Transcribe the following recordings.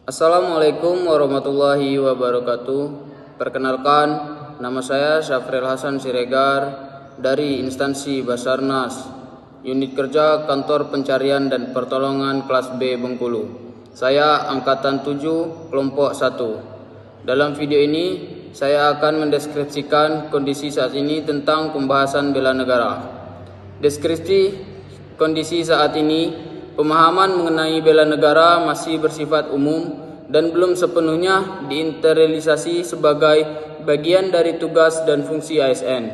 Assalamualaikum warahmatullahi wabarakatuh. Perkenalkan, nama saya Syafril Hasan Siregar dari instansi Basarnas, Unit Kerja Kantor Pencarian dan Pertolongan Kelas B Bengkulu. Saya Angkatan 7, Kelompok 1. Dalam video ini, saya akan mendeskripsikan kondisi saat ini tentang pembahasan bela negara. Deskripsi kondisi saat ini. Pemahaman mengenai bela negara masih bersifat umum dan belum sepenuhnya diinternalisasi sebagai bagian dari tugas dan fungsi ASN.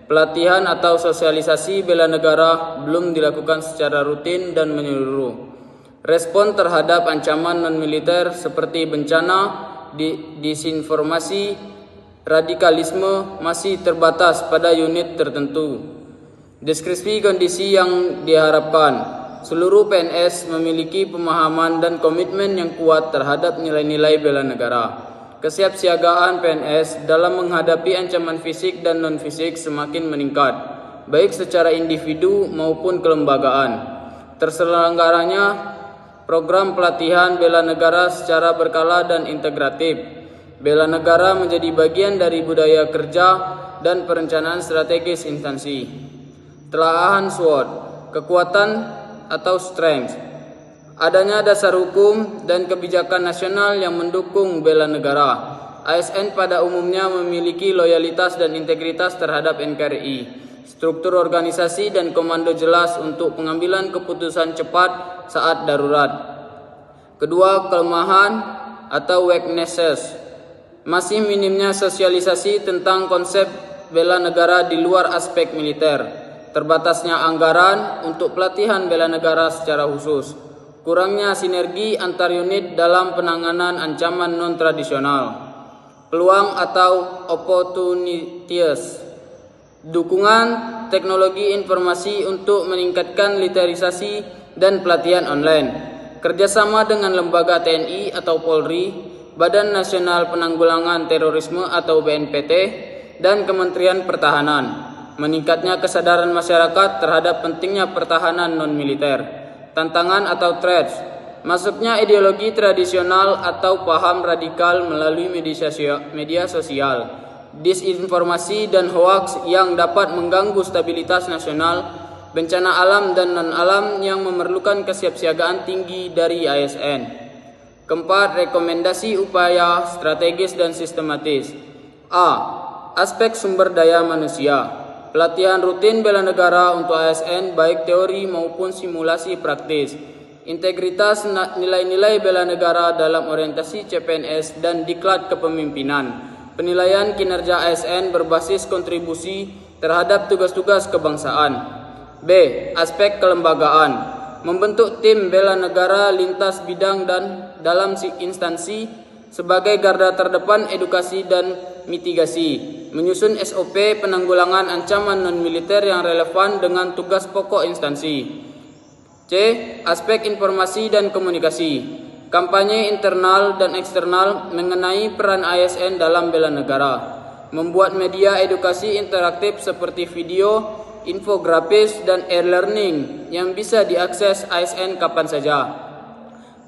Pelatihan atau sosialisasi bela negara belum dilakukan secara rutin dan menyeluruh. Respon terhadap ancaman non-militer seperti bencana, disinformasi, radikalisme masih terbatas pada unit tertentu. Deskripsi kondisi yang diharapkan. Seluruh PNS memiliki pemahaman dan komitmen yang kuat terhadap nilai-nilai bela negara. Kesiapsiagaan PNS dalam menghadapi ancaman fisik dan non-fisik semakin meningkat, baik secara individu maupun kelembagaan. Terselenggaranya program pelatihan bela negara secara berkala dan integratif. Bela negara menjadi bagian dari budaya kerja dan perencanaan strategis instansi. Telaahan SWOT, kekuatan atau strength. Adanya dasar hukum dan kebijakan nasional yang mendukung bela negara. ASN pada umumnya memiliki loyalitas dan integritas terhadap NKRI. Struktur organisasi dan komando jelas untuk pengambilan keputusan cepat saat darurat. Kedua, kelemahan atau weaknesses. Masih minimnya sosialisasi tentang konsep bela negara di luar aspek militer. Terbatasnya anggaran untuk pelatihan bela negara secara khusus. Kurangnya sinergi antar unit dalam penanganan ancaman non-tradisional. Peluang atau opportunities. Dukungan teknologi informasi untuk meningkatkan literasi dan pelatihan online. Kerjasama dengan lembaga TNI atau Polri, Badan Nasional Penanggulangan Terorisme atau BNPT, dan Kementerian Pertahanan. Meningkatnya kesadaran masyarakat terhadap pentingnya pertahanan non-militer. Tantangan atau threats. Masuknya ideologi tradisional atau paham radikal melalui media sosial. Disinformasi dan hoaks yang dapat mengganggu stabilitas nasional. Bencana alam dan non-alam yang memerlukan kesiapsiagaan tinggi dari ASN. Keempat, rekomendasi upaya strategis dan sistematis. A. Aspek sumber daya manusia. Pelatihan rutin bela negara untuk ASN baik teori maupun simulasi praktis. Integritas nilai-nilai bela negara dalam orientasi CPNS dan diklat kepemimpinan. Penilaian kinerja ASN berbasis kontribusi terhadap tugas-tugas kebangsaan. B. Aspek kelembagaan. Membentuk tim bela negara lintas bidang dan dalam instansi sebagai garda terdepan edukasi dan mitigasi. Menyusun SOP penanggulangan ancaman non-militer yang relevan dengan tugas pokok instansi. C. Aspek informasi dan komunikasi. Kampanye internal dan eksternal mengenai peran ASN dalam bela negara. Membuat media edukasi interaktif seperti video, infografis, dan e-learning yang bisa diakses ASN kapan saja.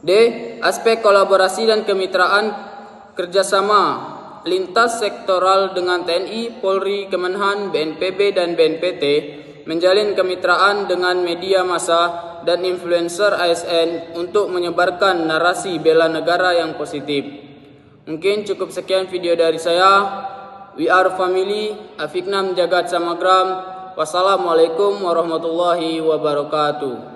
D. Aspek kolaborasi dan kemitraan kerjasama lintas sektoral dengan TNI, Polri, Kemenhan, BNPB, dan BNPT, menjalin kemitraan dengan media massa dan influencer ASN untuk menyebarkan narasi bela negara yang positif. Mungkin cukup sekian video dari saya. We are family, Afiknam Jagat Samagram. Wassalamualaikum warahmatullahi wabarakatuh.